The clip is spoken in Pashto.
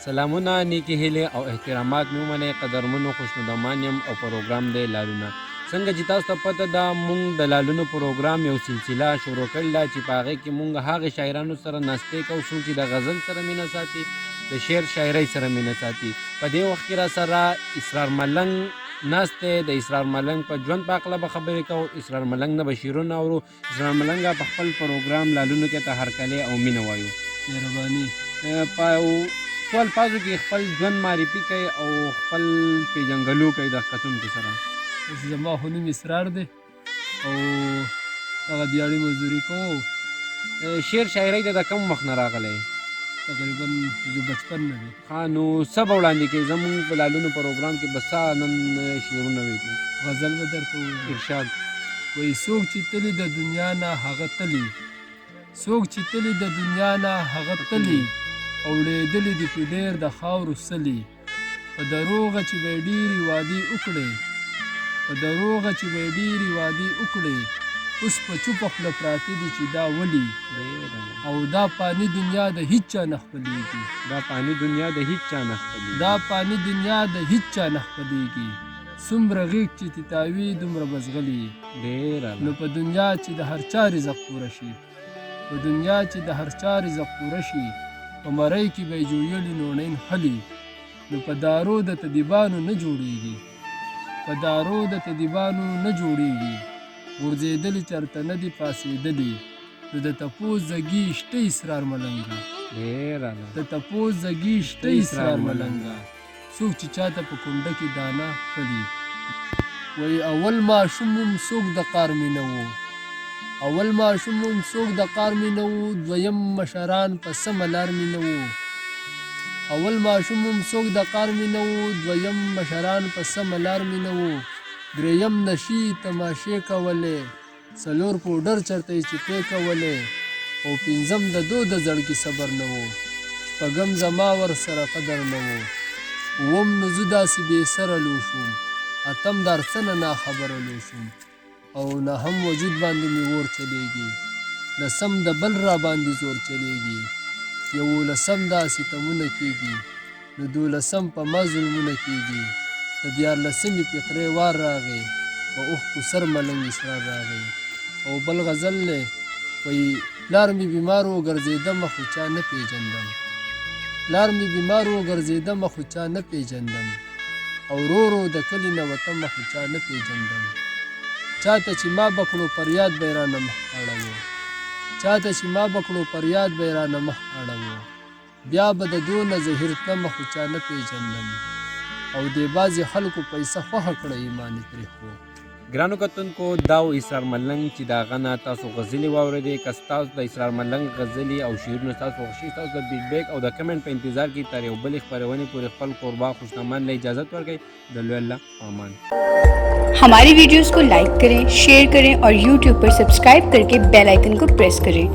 سلامونه نیکې هیلې او احترامات مې ومنئ قدرمنو خوشنودمان یم او پروګرام دی لالونه. څنګه چې تاسو ته پته ده موږ د لالونو پروګرام یو سلسله شروع کړې ده چې په هغې کې موږ هغې شاعرانو سره ناستې کوو څوک چې د غزل سره مینه ساتي، د شعر شاعرۍ سره مینه ساتي. په دې وخت کې را سره اسرار ملنګ ناست دی. د اسرار ملنګ په ژوند په هکله به خبرې کوو. اسرار ملنګ نه به شعرونه اورو. اسرار ملنګ په خپل پروګرام لالونو کې ته هرکلی او مینه وایو. مهرباني. په څو الفاظو کې خپل ژوند معرفي کوي او خپل پیژنګلو کوي د کتونکو سره. زما خو نوم اسرار دی او هغه دیاړي مزدوري کوو. شعر شاعرۍ ته د کوم وخت نه راغلی؟ تقریبا زه بچپن نه دی. ښه نو څه به وړاندې کوي؟ زموږ په لالونو پروګرام کې به څه نن شعرونه ویږي؟ غزل به درته ووایم. ارشاد. وایي څوک چې تلي د دنیا نه هغه تلي، څوک چې تلي د دنیا نه هغه تلي، او وړېدلي دي پې ډېر د خاورو سلي. په دروغه چې به یې ډېرې وعدې وکړې، په دروغه چې به یې ډېرې وعدې وکړې، اوس په چوپه خوله پراته دي چې دا ولي، او دا فاني دنیا د هیڅ چا نه خپلېږي. دا فاني دنیا د هیڅ چا نه خپلېږي. دا فاني دنیا د هیڅ چا نه خپلېږي. څومره غېږ چې تتاوي دومره به زغلي. ډېره. نو په دنیا چې د هر چا رزق پوره شي، په دنیا چې د هر چا رزق پوره شي، په مرۍ کې به یې جویلي نوڼین خلي. نو په دارو د طبیبانو نه جوړېږي، په دارو د طبیبانو نه جوړېږي. غورځېدلي چرته نه دي پاڅېدلي، نو د تپوس زګي شته اسرار ملنګه. ډېره. د تپوس زګي شته اسرار ملنګه. څوک چې چاته په کونډه کې دانه خلي. وایي اول ماشوم څوک د قار مینه و، اول ماشوم څوک د قار مینه و، دویم مشران په سمه لار مینه و. اول ماشوم څوک د قار مینه و، دویم مشران په سمه لار مینه و. دریم نشي تماشې کولې، څلور پوډر چرته یې چپې کولې، او پنځم د دو د زړګي صبر نه و. شپږم زما ور سره قدر نه و. اووم نو زه داسې بې سره لو شوم، اتم د هر څه نه ناخبره لو شوم، او نهم وجود باندې مې اور چلیږي، لسم د بل را باندې زور چلیږي، یولسم داسې تمونه کېږي، نو دولسم په ما ظلمونه کېږي. د دیارلسمې فقرې وار راغی، په اوښکو سر ملنګ اسرار راغی. او بل غزل دی وایي پلار مې بیمار وګرځېدمه خو چا نه پېژندم، پلار مې بیمار وګرځېدمه خو چا نه پېژندم، او رو رو د کلي نه وتمه خو چا نه پېژندم. چاته چې ما بکړو فریاد به یې رانه مخ اړوو، چاته چې ما بکړو فریاد به یې رانه مخ اړوو. بیا به د دونه زهیر تمه خو چا نه پېژندم، او دې بعضې خلکو پیسه خوښه کړه ایمان یې پرېښو. ګرانو کتونکو دا و اسرار ملنګ چې د هغه نه تاسو غزلې واورېدې. که ستاسو د اسرار ملنګ غزلې او شعرونه ستاسو خوښ شي، ستاسو د فیډبیک او د کمنټ په انتظار کې تر یو بلې خپرونې پورې خپل قربا خوشنامان له اجازت ورکړئ. د لوی الله امان. हमारी वीडियोस को लाइक करें, शेयर करें और यूट्यूब पर सब्सक्राइब करके बेल आइकन को प्रेस करें